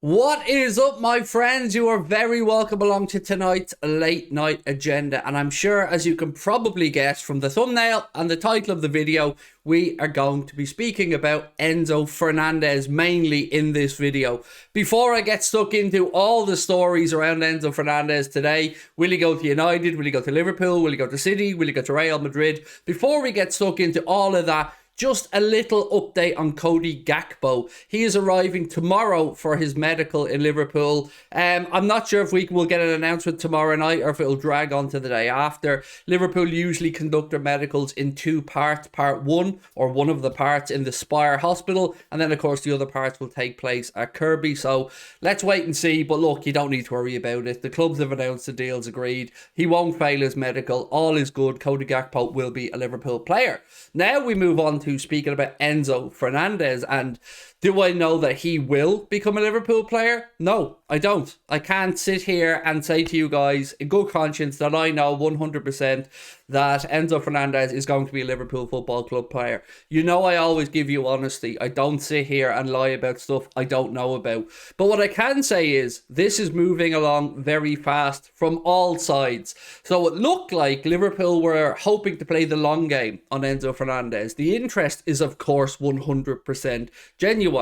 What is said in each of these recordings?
What is up, my friends? You are very welcome along to tonight's late night agenda. And I'm sure, as you can probably guess from the thumbnail and the title of the video, we are going to be speaking about Enzo Fernandez mainly in this video. Before I get stuck into all the stories around Enzo Fernandez today, will he go to United? Will he go to Liverpool? Will he go to City? Will he go to Real Madrid? Before we get stuck into all of that, just a little update on Cody Gakpo. He is arriving tomorrow for his medical in Liverpool. I'm not sure if we will get an announcement tomorrow night or if it'll drag on to the day after. Liverpool usually conduct their medicals in two parts. Part one, or one of the parts, in the Spire Hospital, and then of course the other parts will take place at Kirkby. So let's wait and see. But look, you don't need to worry about it. The clubs have announced the deal's agreed. He won't fail his medical. All is good. Cody Gakpo will be a Liverpool player. Now we move on to speaking about Enzo Fernandez. And do I know that he will become a Liverpool player? No, I don't. I can't sit here and say to you guys in good conscience that I know 100% that Enzo Fernandez is going to be a Liverpool Football Club player. You know I always give you honesty. I don't sit here and lie about stuff I don't know about. But what I can say is this is moving along very fast from all sides. So it looked like Liverpool were hoping to play the long game on Enzo Fernandez. The interest is of course 100% genuine.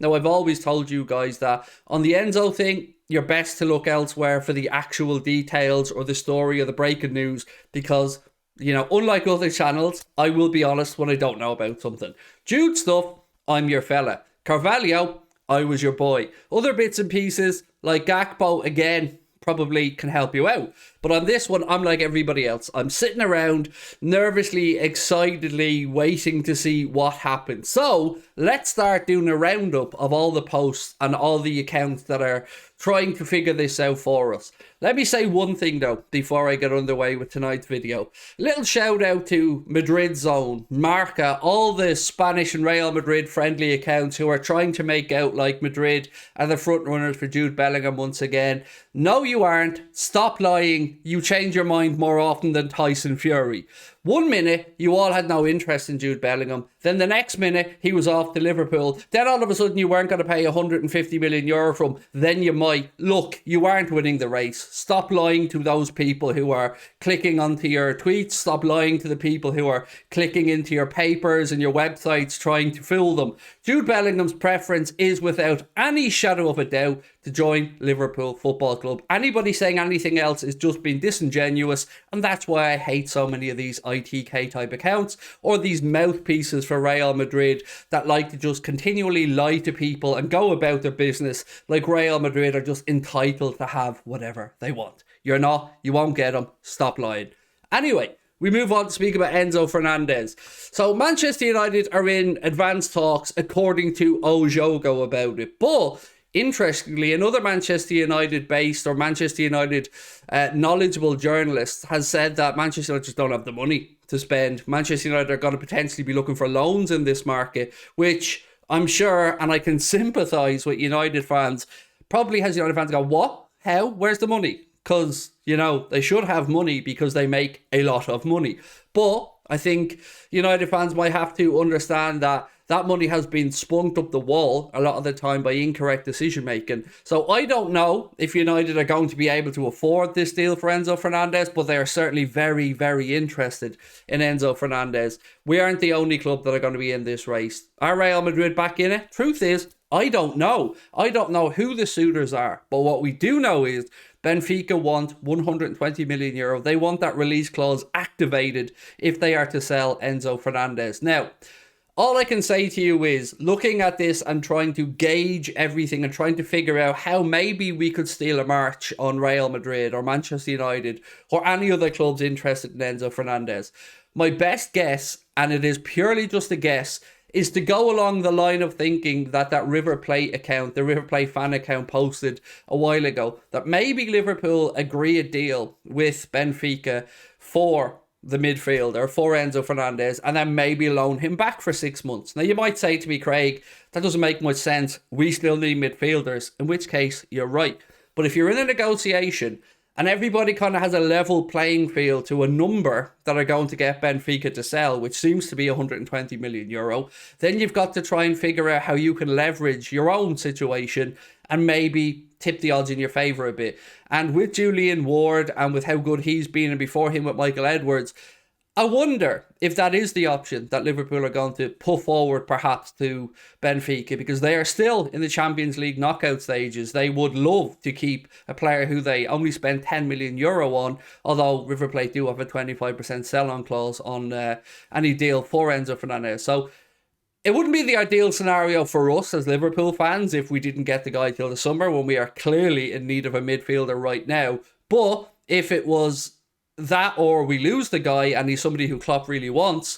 Now, I've always told you guys that on the Enzo thing, you're best to look elsewhere for the actual details or the story or the breaking news because, you know, unlike other channels, I will be honest when I don't know about something. Jude stuff, I'm your fella. Carvalho, I was your boy. Other bits and pieces, like Gakpo, again, probably can help you out. But on this one, I'm like everybody else. I'm sitting around nervously, excitedly waiting to see what happens. So let's start doing a roundup of all the posts and all the accounts that are trying to figure this out for us. Let me say one thing though, before I get underway with tonight's video. A little shout out to Madrid Zone, Marca, all the Spanish and Real Madrid friendly accounts who are trying to make out like Madrid are the front runners for Jude Bellingham once again. No, you aren't. Stop lying. You change your mind more often than Tyson Fury. 1 minute, you all had no interest in Jude Bellingham. Then the next minute, he was off to Liverpool. Then all of a sudden, you weren't going to pay €150 million for him. Then you might. Look, you aren't winning the race. Stop lying to those people who are clicking onto your tweets. Stop lying to the people who are clicking into your papers and your websites trying to fool them. Jude Bellingham's preference is without any shadow of a doubt to join Liverpool Football Club. Anybody saying anything else is just being disingenuous, and that's why I hate so many of these ITK type accounts or these mouthpieces for Real Madrid that like to just continually lie to people and go about their business like Real Madrid are just entitled to have whatever they want. You're not. You won't get them. Stop lying. Anyway, we move on to speak about Enzo Fernandez. So Manchester United are in advanced talks according to Ojogo about it. But interestingly, another Manchester United based or Manchester United knowledgeable journalist has said that Manchester United just don't have the money to spend. Manchester United are going to potentially be looking for loans in this market, which I'm sure, and I can sympathise with United fans, probably has United fans go, what? How? Where's the money? Because, you know, they should have money because they make a lot of money. But I think United fans might have to understand that that money has been spunked up the wall a lot of the time by incorrect decision making. So I don't know if United are going to be able to afford this deal for Enzo Fernandez, but they are certainly very, very interested in Enzo Fernandez. We aren't the only club that are going to be in this race. Are Real Madrid back in it? Truth is, I don't know. I don't know who the suitors are. But what we do know is Benfica want €120 million. They want that release clause activated if they are to sell Enzo Fernandez. Now, all I can say to you is, looking at this and trying to gauge everything and trying to figure out how maybe we could steal a march on Real Madrid or Manchester United or any other clubs interested in Enzo Fernandez. My best guess, and it is purely just a guess, is to go along the line of thinking that River Plate account, the River Plate fan account posted a while ago, that maybe Liverpool agree a deal with Benfica for the midfielder, for Enzo Fernandez, and then maybe loan him back for 6 months. Now, you might say to me, Craig, that doesn't make much sense. We still need midfielders, in which case, you're right. But if you're in a negotiation and everybody kind of has a level playing field to a number that are going to get Benfica to sell, which seems to be €120 million, then you've got to try and figure out how you can leverage your own situation and maybe tip the odds in your favour a bit. And with Julian Ward and with how good he's been, and before him with Michael Edwards, I wonder if that is the option that Liverpool are going to put forward perhaps to Benfica, because they are still in the Champions League knockout stages. They would love to keep a player who they only spent €10 million on, although River Plate do have a 25% sell-on clause on any deal for Enzo Fernandez. So it wouldn't be the ideal scenario for us as Liverpool fans if we didn't get the guy till the summer, when we are clearly in need of a midfielder right now. But if it was that, or we lose the guy and he's somebody who Klopp really wants,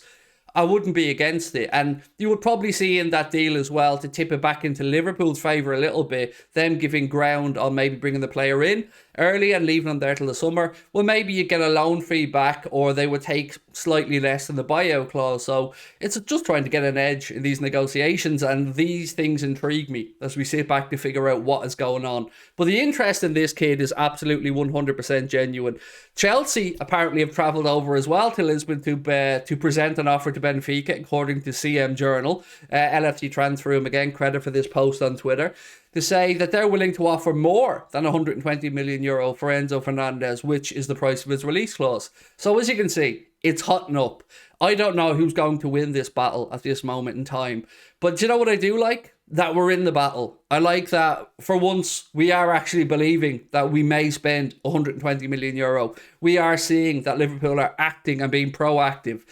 I wouldn't be against it. And you would probably see in that deal as well, to tip it back into Liverpool's favour a little bit, them giving ground on maybe bringing the player in early and leaving them there till the summer. Well, maybe you get a loan fee back, or they would take slightly less than the buyout clause. So it's just trying to get an edge in these negotiations, and these things intrigue me as we sit back to figure out what is going on. But the interest in this kid is absolutely 100% genuine. Chelsea apparently have travelled over as well to Lisbon to present an offer to Benfica, according to CM Journal. LFC Transfer Room, again, credit for this post on Twitter, to say that they're willing to offer more than €120 million for Enzo Fernandez, which is the price of his release clause. So as you can see, it's hotting up. I don't know who's going to win this battle at this moment in time. But do you know what I do like? That we're in the battle. I like that for once we are actually believing that we may spend €120 million. We are seeing that Liverpool are acting and being proactive.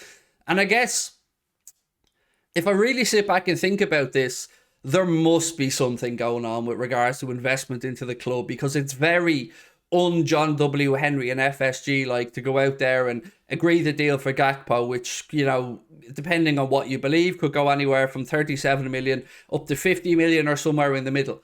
And I guess if I really sit back and think about this, there must be something going on with regards to investment into the club, because it's very John W. Henry and FSG like to go out there and agree the deal for Gakpo, which, you know, depending on what you believe, could go anywhere from 37 million up to 50 million or somewhere in the middle,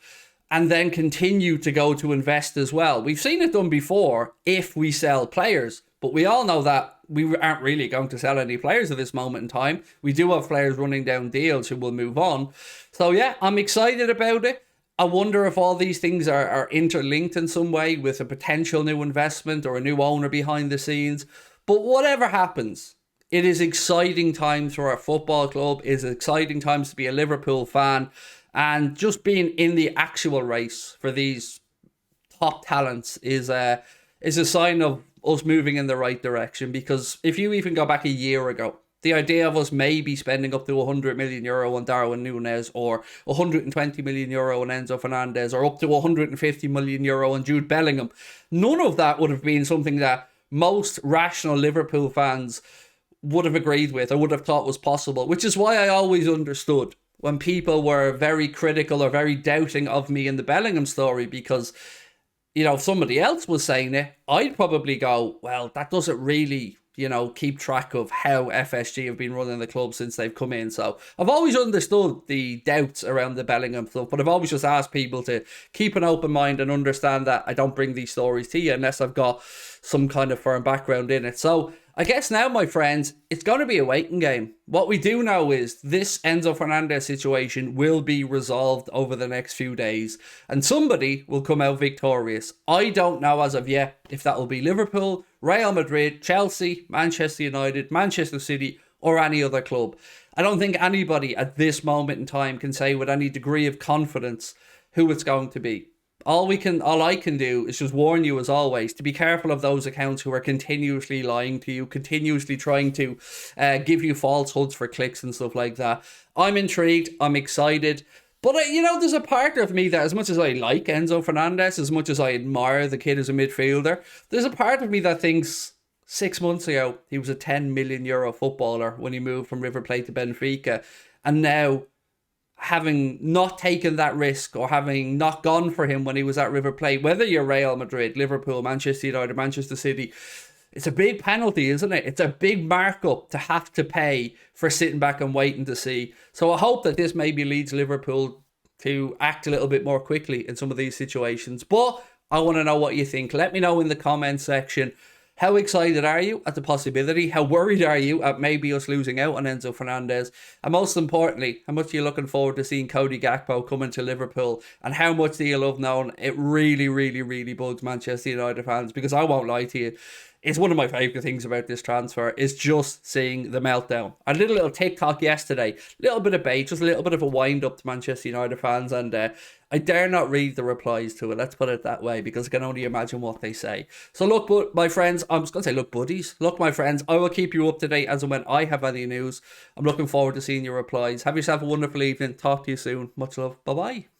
and then continue to go to invest as well. We've seen it done before if we sell players, but we all know that we aren't really going to sell any players at this moment in time. We do have players running down deals who will move on. So yeah, I'm excited about it. I wonder if all these things are interlinked in some way with a potential new investment or a new owner behind the scenes. But whatever happens, it is exciting times for our football club. It is exciting times to be a Liverpool fan. And just being in the actual race for these top talents is a sign of us moving in the right direction. Because if you even go back a year ago, the idea of us maybe spending up to €100 million on Darwin Núñez, or €120 million on Enzo Fernandez, or up to €150 million on Jude Bellingham, none of that would have been something that most rational Liverpool fans would have agreed with or would have thought was possible, which is why I always understood when people were very critical or very doubting of me in the Bellingham story, because, you know, if somebody else was saying it, I'd probably go, well, that doesn't really, you know, keep track of how FSG have been running the club since they've come in. So I've always understood the doubts around the Bellingham stuff, but I've always just asked people to keep an open mind and understand that I don't bring these stories to you unless I've got some kind of firm background in it. So I guess now, my friends, it's going to be a waiting game. What we do know is this Enzo Fernandez situation will be resolved over the next few days, and somebody will come out victorious. I don't know as of yet if that will be Liverpool, Real Madrid, Chelsea, Manchester United, Manchester City, or any other club. I don't think anybody at this moment in time can say with any degree of confidence who it's going to be. All I can do is just warn you, as always, to be careful of those accounts who are continuously lying to you, continuously trying to give you falsehoods for clicks and stuff like that. I'm intrigued. I'm excited. But, you know, there's a part of me that, as much as I like Enzo Fernandez, as much as I admire the kid as a midfielder, there's a part of me that thinks 6 months ago he was a €10 million footballer when he moved from River Plate to Benfica. And now, having not taken that risk or having not gone for him when he was at River Plate, whether you're Real Madrid, Liverpool, Manchester United, Manchester City, it's a big penalty, isn't it? It's a big markup to have to pay for sitting back and waiting to see. So I hope that this maybe leads Liverpool to act a little bit more quickly in some of these situations. But I want to know what you think. Let me know in the comments section. How excited are you at the possibility? How worried are you at maybe us losing out on Enzo Fernandez? And most importantly, how much are you looking forward to seeing Cody Gakpo coming to Liverpool? And how much do you love knowing it really, really, really bugs Manchester United fans? Because I won't lie to you, is one of my favourite things about this transfer, is just seeing the meltdown. I did a little TikTok yesterday, little bit of bait, just a little bit of a wind up to Manchester United fans, and I dare not read the replies to it, let's put it that way, because I can only imagine what they say. So look, my friends, I'm just going to say, look, buddies, look, my friends, I will keep you up to date as and when I have any news. I'm looking forward to seeing your replies. Have yourself a wonderful evening. Talk to you soon. Much love. Bye-bye.